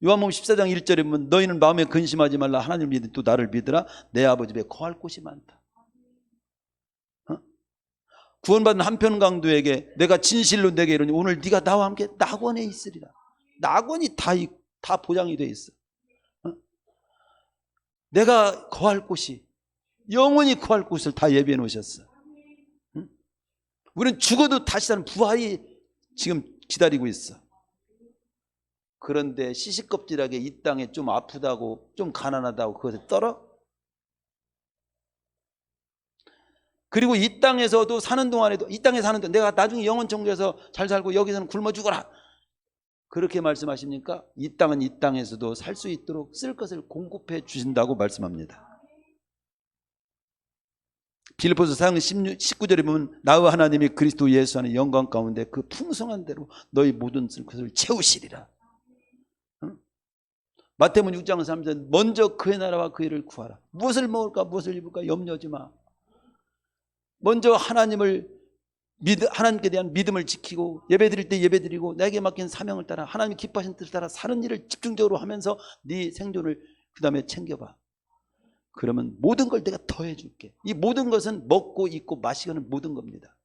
요한복음 14장 1절에 보면 너희는 마음에 근심하지 말라 하나님을 믿으 또 나를 믿으라 내 아버지 집에 거할 곳이 많다. 구원받은 한편강도에게 내가 진실로 내게 이르니 오늘 네가 나와 함께 낙원에 있으리라. 낙원이 다 보장이 돼 있어. 내가 거할 곳이 영원히 거할 곳을 다 예비해 놓으셨어. 우리는 죽어도 다시 사는 부활이 지금 기다리고 있어. 그런데 시시껍질하게 이 땅에 좀 아프다고 좀 가난하다고 그것에 떨어? 그리고 이 땅에서도 사는 동안에도 이 땅에 사는 동안 내가 나중에 영원 천국에서 잘 살고 여기서는 굶어 죽어라 그렇게 말씀하십니까? 이 땅은 이 땅에서도 살 수 있도록 쓸 것을 공급해 주신다고 말씀합니다. 빌립보서 4장 19절에 보면 나의 하나님이 그리스도 예수 안에 영광 가운데 그 풍성한 대로 너희 모든 것을 채우시리라. 마태복음 6장 3절 먼저 그의 나라와 그 일을 구하라. 무엇을 먹을까 무엇을 입을까 염려하지 마. 먼저 하나님을 하나님께 대한 믿음을 지키고 예배드릴 때 예배드리고 내게 맡긴 사명을 따라 하나님이 기뻐하시는 뜻을 따라 사는 일을 집중적으로 하면서 네 생존을 그 다음에 챙겨봐. 그러면 모든 걸 내가 더해 줄게. 이 모든 것은 먹고 입고 마시고는 모든 겁니다.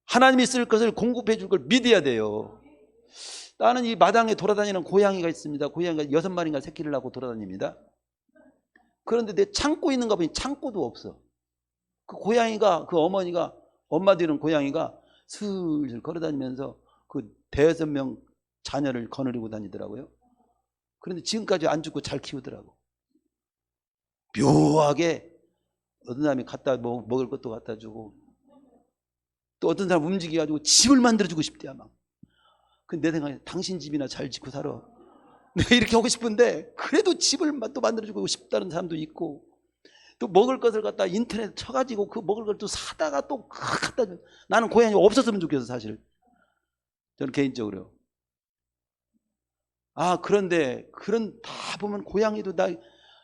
하나님이 쓸 것을 공급해 줄 걸 믿어야 돼요. 나는 이 마당에 돌아다니는 고양이가 있습니다. 고양이가 6마리인가 새끼를 낳고 돌아다닙니다. 그런데 내 창고 있는가 보니 창고도 없어. 그 고양이가, 그 어머니가, 엄마 되는 고양이가 슬슬 걸어다니면서 그 5명 자녀를 거느리고 다니더라고요. 그런데 지금까지 안 죽고 잘 키우더라고. 묘하게 어떤 사람이 갖다 먹을 것도 갖다 주고 또 어떤 사람 움직여가지고 집을 만들어주고 싶대요 막. 근데 내 생각에 당신 집이나 잘 짓고 살아. 내가 이렇게 하고 싶은데 그래도 집을 또 만들어주고 싶다는 사람도 있고 또 먹을 것을 갖다 인터넷 쳐가지고 그 먹을 걸 또 사다가 또 갖다 줘. 나는 고양이 없었으면 좋겠어 사실. 저는 개인적으로. 그런데 그런 다 보면 고양이도 다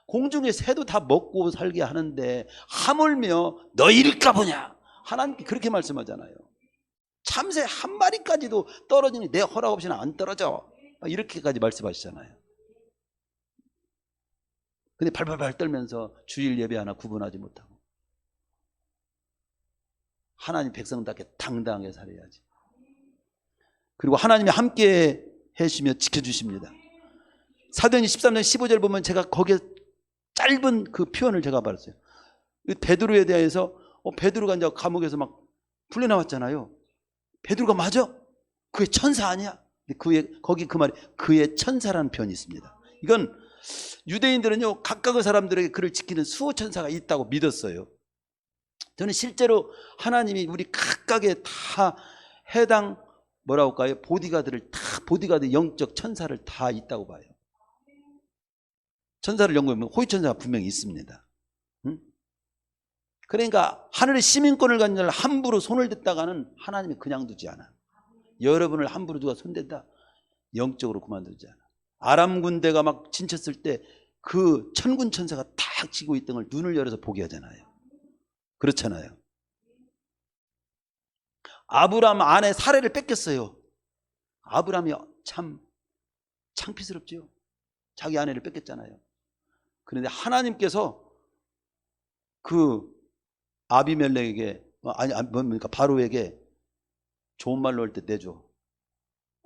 공중의 새도 다 먹고 살게 하는데 하물며 너희일까 보냐. 하나님께 그렇게 말씀하잖아요. 참새 한 마리까지도 떨어지니 내 허락 없이는 안 떨어져. 이렇게까지 말씀하시잖아요. 근데 발발발 떨면서 주일 예배 하나 구분하지 못하고 하나님 백성답게 당당하게 살아야지. 그리고 하나님이 함께 해주시며 지켜주십니다. 사도행전 13장 15절 보면 제가 거기에 짧은 그 표현을 제가 받았어요. 베드로에 대해서 베드로가 이제 감옥에서 막 풀려나왔잖아요. 베드로가 맞아? 그의 천사 아니야? 거기 그 말이 그의 천사라는 표현이 있습니다. 이건 유대인들은요 각각의 사람들에게 그를 지키는 수호천사가 있다고 믿었어요. 저는 실제로 하나님이 우리 각각의 다 해당 뭐라고 할까요? 보디가드 영적 천사를 다 있다고 봐요. 천사를 연구하면 호위천사가 분명히 있습니다. 응? 그러니까 하늘의 시민권을 가진 자를 함부로 손을 댔다가는 하나님이 그냥 두지 않아. 여러분을 함부로 누가 손댄다? 영적으로 그만두지 않아. 아람 군대가 막 진쳤을 때 그 천군 천사가 탁 치고 있던 걸 눈을 열어서 보게 하잖아요. 그렇잖아요. 아브람 아내 사례를 뺏겼어요. 아브람이 참 창피스럽죠. 자기 아내를 뺏겼잖아요. 그런데 하나님께서 그 아비멜렉에게 뭡니까 바로에게 좋은 말로 할 때 내줘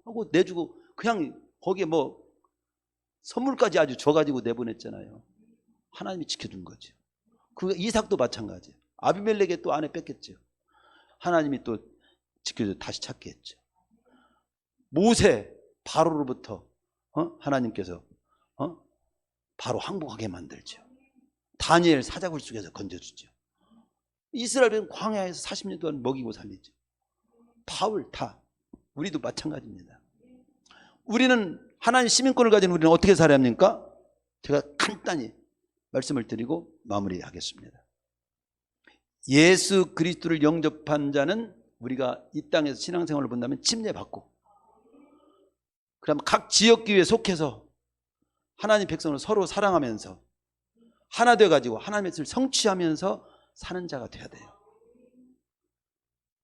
하고 내주고 그냥 거기에 뭐 선물까지 아주 줘가지고 내보냈잖아요. 하나님이 지켜준 거죠. 그 이삭도 마찬가지예요. 아비멜렉에 또 아내 뺏겼죠. 하나님이 또 지켜줘 다시 찾게 했죠. 모세 바로로부터 하나님께서 바로 항복하게 만들죠. 다니엘 사자굴 속에서 건져주죠. 이스라엘은 광야에서 40년 동안 먹이고 살리죠. 바울 다 우리도 마찬가지입니다. 우리는 하나님 시민권을 가진 우리는 어떻게 살아야 합니까? 제가 간단히 말씀을 드리고 마무리하겠습니다. 예수 그리스도를 영접한 자는 우리가 이 땅에서 신앙생활을 본다면 침례받고 그럼 각 지역교회에 속해서 하나님 백성을 서로 사랑하면서 하나 되어가지고 하나님의 뜻을 성취하면서 사는 자가 돼야 돼요.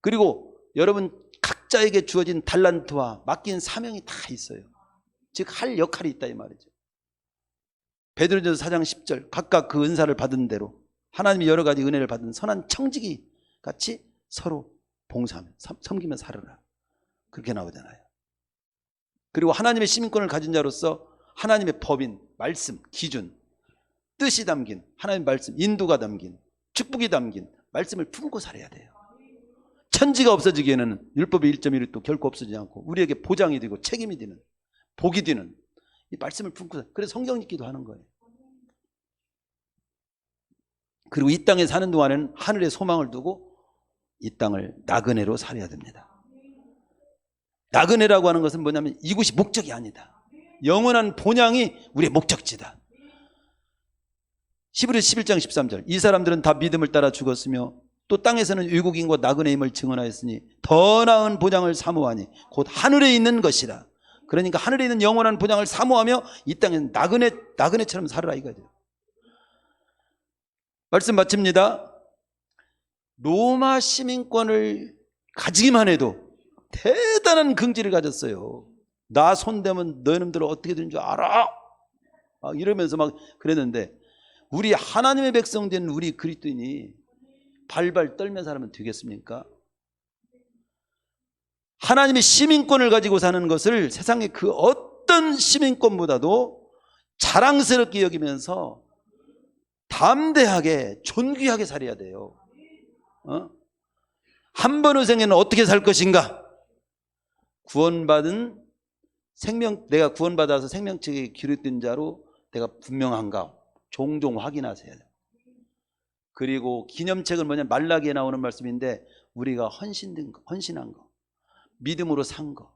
그리고 여러분 각자에게 주어진 달란트와 맡긴 사명이 다 있어요. 즉 할 역할이 있다 이 말이죠. 베드로전서 4장 10절 각각 그 은사를 받은 대로 하나님이 여러 가지 은혜를 받은 선한 청지기 같이 서로 봉사하며 섬기며 살아라. 그렇게 나오잖아요. 그리고 하나님의 시민권을 가진 자로서 하나님의 법인, 말씀, 기준, 뜻이 담긴 하나님의 말씀, 인도가 담긴 축복이 담긴 말씀을 품고 살아야 돼요. 천지가 없어지기에는 율법의 1.1도 결코 없어지지 않고 우리에게 보장이 되고 책임이 되는 복이 되는 이 말씀을 품고 그래서 성경 읽기도 하는 거예요. 그리고 이 땅에 사는 동안에는 하늘의 소망을 두고 이 땅을 나그네로 살아야 됩니다. 나그네라고 하는 것은 뭐냐면 이곳이 목적이 아니다. 영원한 본향이 우리의 목적지다. 히브리서 11장 13절 이 사람들은 다 믿음을 따라 죽었으며 또 땅에서는 외국인과 나그네임을 증언하였으니 더 나은 보장을 사모하니 곧 하늘에 있는 것이라. 그러니까 하늘에 있는 영원한 보장을 사모하며 이 땅에는 나그네처럼 살아라 이거죠. 말씀 마칩니다. 로마 시민권을 가지기만 해도 대단한 긍지를 가졌어요. 나 손대면 너희놈들 어떻게 되는 줄 알아? 이러면서 막 그랬는데, 우리 하나님의 백성 된 우리 그리스도인이 발발 떨면서 살면 되겠습니까? 하나님의 시민권을 가지고 사는 것을 세상의 그 어떤 시민권보다도 자랑스럽게 여기면서 담대하게 존귀하게 살아야 돼요. 한 번 의생에는 어떻게 살 것인가? 구원받은 내가 구원받아서 생명책에 기록된 자로 내가 분명한가 종종 확인하셔야 돼요. 그리고 기념책은 뭐냐, 말라기에 나오는 말씀인데, 우리가 헌신한 거, 믿음으로 산 거,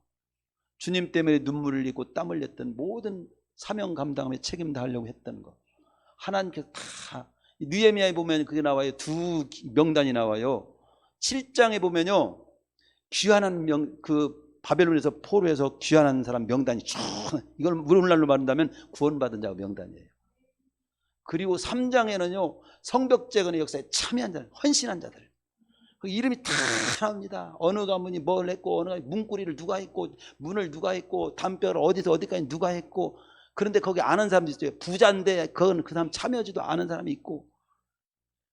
주님 때문에 눈물을 흘리고 땀 흘렸던 모든 사명 감당하며 책임 다하려고 했던 거, 하나님께서 다, 느헤미야에 보면 그게 나와요. 두 명단이 나와요. 7장에 보면요, 귀환한 바벨론에서 포로해서 귀환한 사람 명단이 쭉, 이걸 오늘날로 말한다면 구원받은 자가 명단이에요. 그리고 3장에는요, 성벽재건의 역사에 참여한 자들, 헌신한 자들, 그 이름이 다 나옵니다. 어느 가문이 뭘 했고, 어느 가문이 문고리를 누가 했고, 문을 누가 했고, 담벼를 어디서 어디까지 누가 했고. 그런데 거기 아는 사람도 있어요. 부자인데 그건 그 사람 참여하지도 않은 사람이 있고,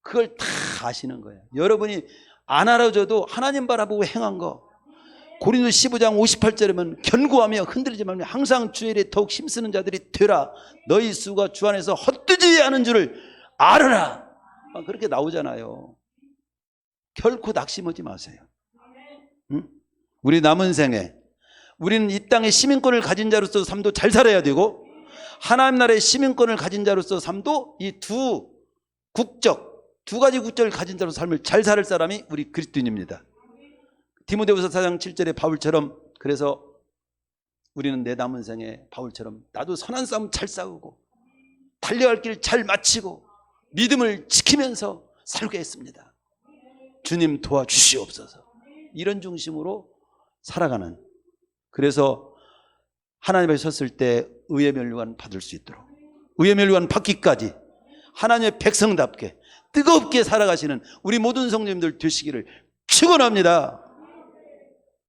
그걸 다 아시는 거예요. 여러분이 안 알아줘도 하나님 바라보고 행한 거. 고린도 15장 58절에면 견고하며 흔들리지 말며 항상 주의 일에 더욱 힘쓰는 자들이 되라. 너희 수가 주 안에서 헛되지 않은 줄을 알아라. 그렇게 나오잖아요. 결코 낙심하지 마세요. 응? 우리 남은 생에 우리는 이 땅의 시민권을 가진 자로서 삶도 잘 살아야 되고, 하나님 나라의 시민권을 가진 자로서 삶도 이 두 가지 국적을 가진 자로서 삶을 잘 살 사람이 우리 그리스도인입니다. 디모데후서 4장 7절에 바울처럼, 그래서 우리는 내 남은 생에 바울처럼 나도 선한 싸움 잘 싸우고 달려갈 길 잘 마치고 믿음을 지키면서 살겠습니다. 주님 도와주시옵소서. 이런 중심으로 살아가는, 그래서 하나님 앞에 섰을 때 의의 면류관 받을 수 있도록, 의의 면류관 받기까지 하나님의 백성답게 뜨겁게 살아가시는 우리 모든 성도님들 되시기를 축원합니다.